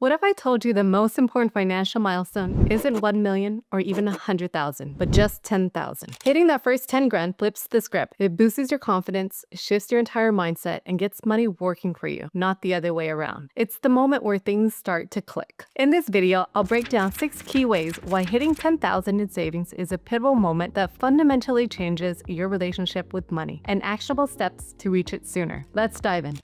What if I told you the most important financial milestone isn't 1 million or even 100,000, but just 10,000? Hitting that first 10 grand flips the script. It boosts your confidence, shifts your entire mindset, and gets money working for you, not the other way around. It's the moment where things start to click. In this video, I'll break down 6 key ways why hitting 10,000 in savings is a pivotal moment that fundamentally changes your relationship with money, and actionable steps to reach it sooner. Let's dive in.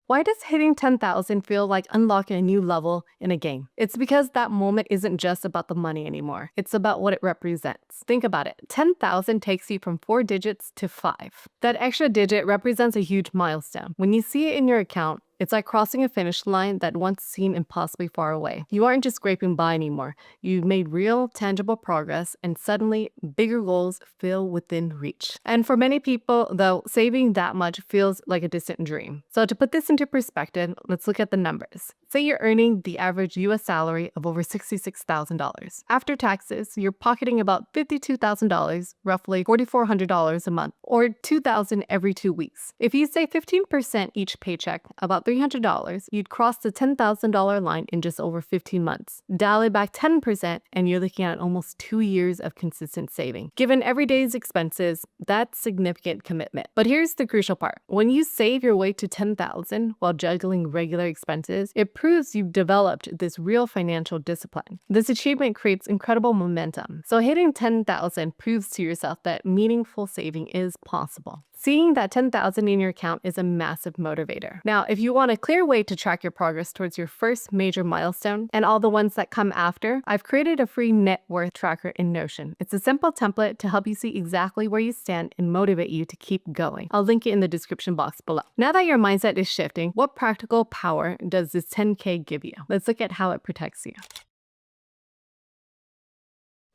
Why does hitting 10,000 feel like unlocking a new level in a game? It's because that moment isn't just about the money anymore. It's about what it represents. Think about it. 10,000 takes you from 4 digits to 5. That extra digit represents a huge milestone. When you see it in your account, it's like crossing a finish line that once seemed impossibly far away. You aren't just scraping by anymore. You've made real, tangible progress, and suddenly, bigger goals feel within reach. And for many people, though, saving that much feels like a distant dream. So to put this into perspective, let's look at the numbers. Say you're earning the average US salary of over $66,000. After taxes, you're pocketing about $52,000, roughly $4,400 a month, or $2,000 every 2 weeks. If you save 15% each paycheck, about $300, you'd cross the $10,000 line in just over 15 months. Dial it back 10%, and you're looking at almost 2 years of consistent saving. Given everyday's expenses, that's significant commitment. But here's the crucial part. When you save your way to 10,000 while juggling regular expenses, it proves you've developed this real financial discipline. This achievement creates incredible momentum. So hitting 10,000 proves to yourself that meaningful saving is possible. Seeing that 10,000 in your account is a massive motivator. Now, if you want a clear way to track your progress towards your first major milestone and all the ones that come after, I've created a free net worth tracker in Notion. It's a simple template to help you see exactly where you stand and motivate you to keep going. I'll link it in the description box below. Now that your mindset is shifting, what practical power does this 10K give you? Let's look at how it protects you.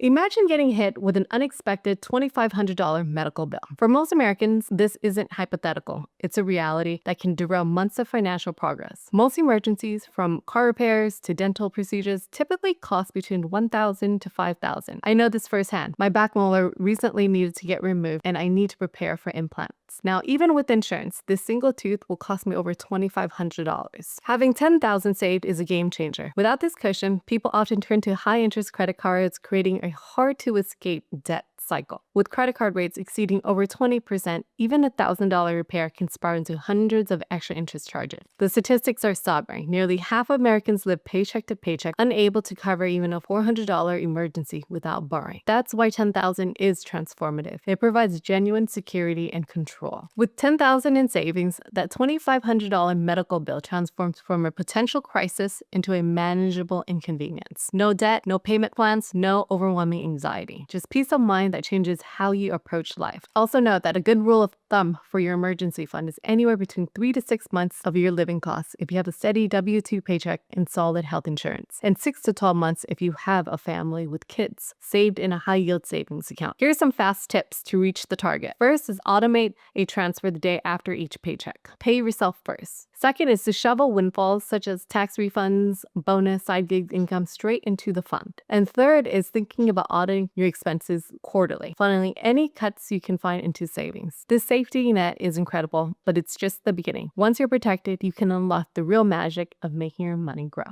Imagine getting hit with an unexpected $2,500 medical bill. For most Americans, this isn't hypothetical. It's a reality that can derail months of financial progress. Most emergencies, from car repairs to dental procedures, typically cost between $1,000 to $5,000. I know this firsthand. My back molar recently needed to get removed, and I need to prepare for implants. Now, even with insurance, this single tooth will cost me over $2,500. Having $10,000 saved is a game changer. Without this cushion, people often turn to high-interest credit cards, creating a hard-to-escape debt cycle. With credit card rates exceeding over 20%, even a $1,000 repair can spiral into hundreds of extra interest charges. The statistics are sobering. Nearly half of Americans live paycheck to paycheck, unable to cover even a $400 emergency without borrowing. That's why 10,000 is transformative. It provides genuine security and control. With 10,000 in savings, that $2,500 medical bill transforms from a potential crisis into a manageable inconvenience. No debt, no payment plans, no overwhelming anxiety. Just peace of mind that changes how you approach life. Also note that a good rule of thumb for your emergency fund is anywhere between 3 to 6 months of your living costs if you have a steady W-2 paycheck and solid health insurance, and 6 to 12 months if you have a family with kids, saved in a high-yield savings account. Here are some fast tips to reach the target. First is automate a transfer the day after each paycheck. Pay yourself first. Second is to shovel windfalls such as tax refunds, bonus, side gigs income straight into the fund. And third is thinking about auditing your expenses quarterly, funneling any cuts you can find into savings. This safety net is incredible, but it's just the beginning. Once you're protected, you can unlock the real magic of making your money grow.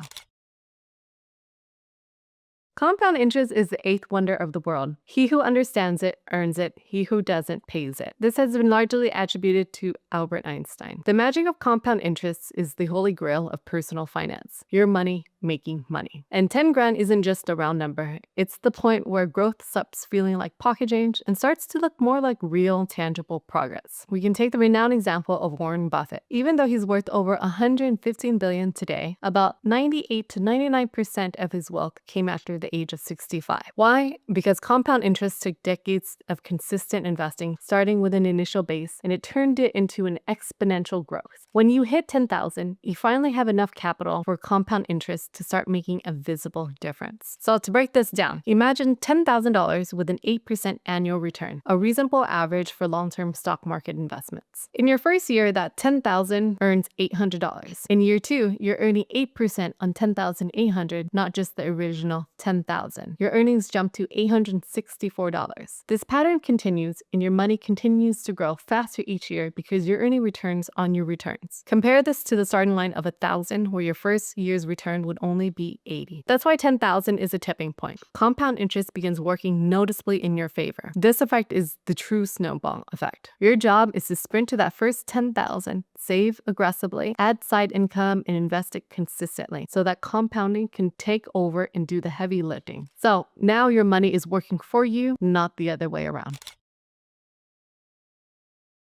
Compound interest is the 8th wonder of the world. He who understands it earns it. He who doesn't pays it. This has been largely attributed to Albert Einstein. The magic of compound interest is the holy grail of personal finance. Your money making money. And 10 grand isn't just a round number. It's the point where growth stops feeling like pocket change and starts to look more like real, tangible progress. We can take the renowned example of Warren Buffett. Even though he's worth over $115 billion today, about 98 to 99% of his wealth came after the age of 65. Why? Because compound interest took decades of consistent investing, starting with an initial base, and it turned it into an exponential growth. When you hit 10,000, you finally have enough capital for compound interest to start making a visible difference. So to break this down, imagine $10,000 with an 8% annual return, a reasonable average for long-term stock market investments. In your first year, that $10,000 earns $800. In year 2, you're earning 8% on $10,800, not just the original $10,000. $10,000, your earnings jump to $864. This pattern continues, and your money continues to grow faster each year because you're earning returns on your returns. Compare this to the starting line of $1,000, where your first year's return would only be $80. That's why $10,000 is a tipping point. Compound interest begins working noticeably in your favor. This effect is the true snowball effect. Your job is to sprint to that first $10,000, save aggressively, add side income, and invest it consistently so that compounding can take over and do the heavy lifting. So now your money is working for you, not the other way around.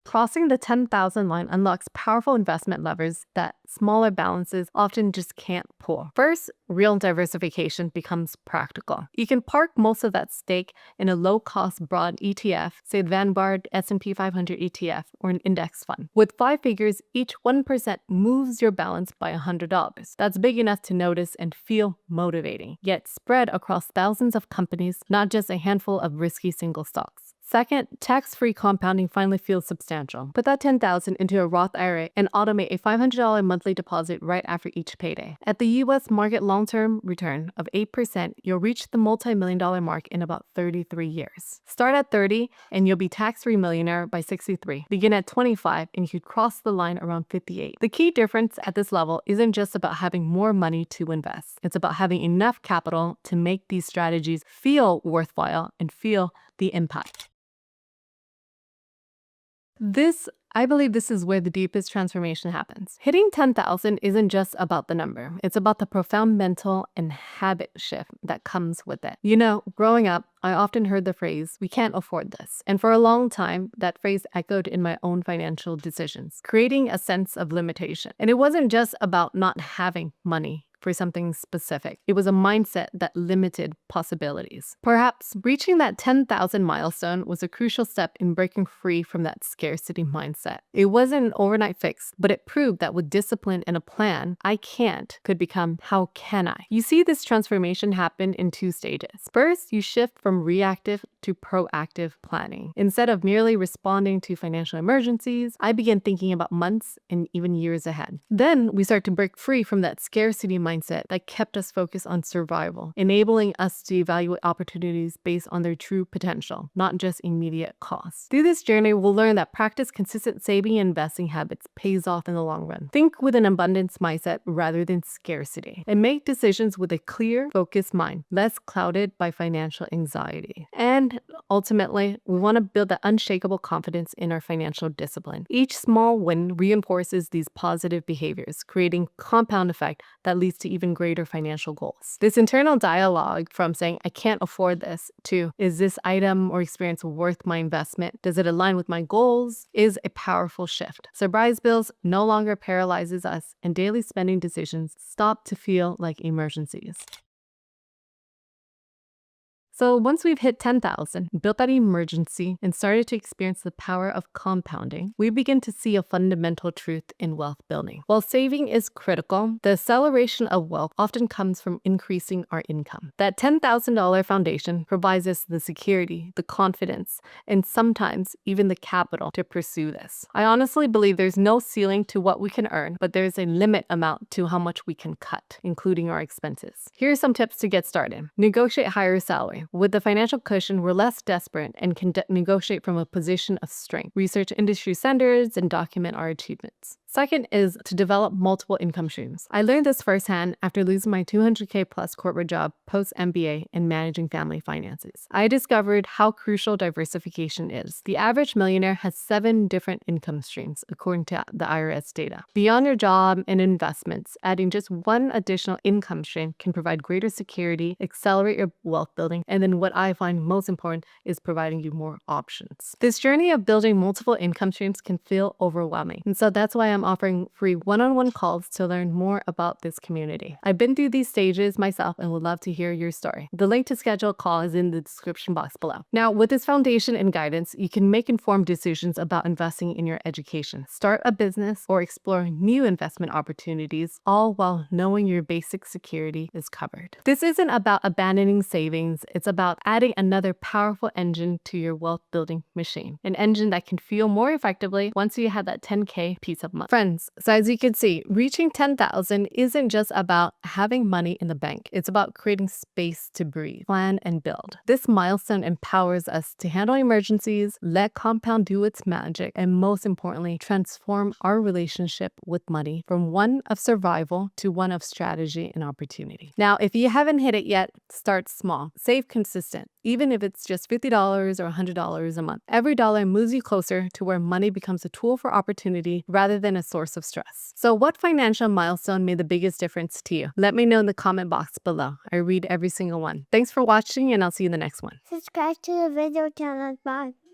Crossing the 10,000 line unlocks powerful investment levers that smaller balances often just can't pull. First, real diversification becomes practical. You can park most of that stake in a low-cost broad ETF, say the Vanguard S&P 500 ETF or an index fund. With 5 figures, each 1% moves your balance by $100. That's big enough to notice and feel motivating, yet spread across thousands of companies, not just a handful of risky single stocks. Second, tax-free compounding finally feels substantial. Put that $10,000 into a Roth IRA and automate a $500 monthly deposit right after each payday. At the U.S. market long-term return of 8%, you'll reach the multi-million-dollar mark in about 33 years. Start at 30 and you'll be tax-free millionaire by 63. Begin at 25 and you could cross the line around 58. The key difference at this level isn't just about having more money to invest. It's about having enough capital to make these strategies feel worthwhile and feel the impact. I believe this is where the deepest transformation happens. Hitting 10,000 isn't just about the number. It's about the profound mental and habit shift that comes with it. You know, growing up, I often heard the phrase, "we can't afford this." And for a long time, that phrase echoed in my own financial decisions, creating a sense of limitation. And it wasn't just about not having money for something specific. It was a mindset that limited possibilities. Perhaps reaching that 10,000 milestone was a crucial step in breaking free from that scarcity mindset. It wasn't an overnight fix, but it proved that with discipline and a plan, "I can't" could become "how can I?" You see this transformation happen in 2 stages. First, you shift from reactive to proactive planning. Instead of merely responding to financial emergencies, I began thinking about months and even years ahead. Then we start to break free from that scarcity mindset that kept us focused on survival, enabling us to evaluate opportunities based on their true potential, not just immediate costs. Through this journey, we'll learn that practice consistent saving and investing habits pays off in the long run. Think with an abundance mindset rather than scarcity, and make decisions with a clear, focused mind, less clouded by financial anxiety. And ultimately, we want to build that unshakable confidence in our financial discipline. Each small win reinforces these positive behaviors, creating compound effect that leads to even greater financial goals. This internal dialogue from saying, "I can't afford this," to "is this item or experience worth my investment? Does it align with my goals?" is a powerful shift. Surprise bills no longer paralyzes us, and daily spending decisions stop to feel like emergencies. So once we've hit 10,000, built that emergency, and started to experience the power of compounding, we begin to see a fundamental truth in wealth building. While saving is critical, the acceleration of wealth often comes from increasing our income. That $10,000 foundation provides us the security, the confidence, and sometimes even the capital to pursue this. I honestly believe there's no ceiling to what we can earn, but there's a limit amount to how much we can cut, including our expenses. Here are some tips to get started. Negotiate higher salary. With the financial cushion, we're less desperate and can negotiate from a position of strength. Research industry standards and document our achievements. Second is to develop multiple income streams. I learned this firsthand after losing my $200K plus corporate job post-MBA and managing family finances. I discovered how crucial diversification is. The average millionaire has 7 different income streams, according to the IRS data. Beyond your job and investments, adding just one additional income stream can provide greater security, accelerate your wealth building, and then what I find most important is providing you more options. This journey of building multiple income streams can feel overwhelming, and so that's why I'm offering free one-on-one calls to learn more about this community. I've been through these stages myself and would love to hear your story. The link to schedule a call is in the description box below. Now, with this foundation and guidance, you can make informed decisions about investing in your education, start a business, or explore new investment opportunities, all while knowing your basic security is covered. This isn't about abandoning savings, it's It's about adding another powerful engine to your wealth building machine, an engine that can fuel more effectively once you have that 10K piece of money. Friends, so as you can see, reaching 10,000 isn't just about having money in the bank. It's about creating space to breathe, plan, and build. This milestone empowers us to handle emergencies, let compound do its magic, and most importantly, transform our relationship with money from one of survival to one of strategy and opportunity. Now, if you haven't hit it yet, start small. Save consistent, even if it's just $50 or $100 a month. Every dollar moves you closer to where money becomes a tool for opportunity rather than a source of stress. So what financial milestone made the biggest difference to you? Let me know in the comment box below. I read every single one. Thanks for watching, and I'll see you in the next one. Subscribe to the video channel. Bye.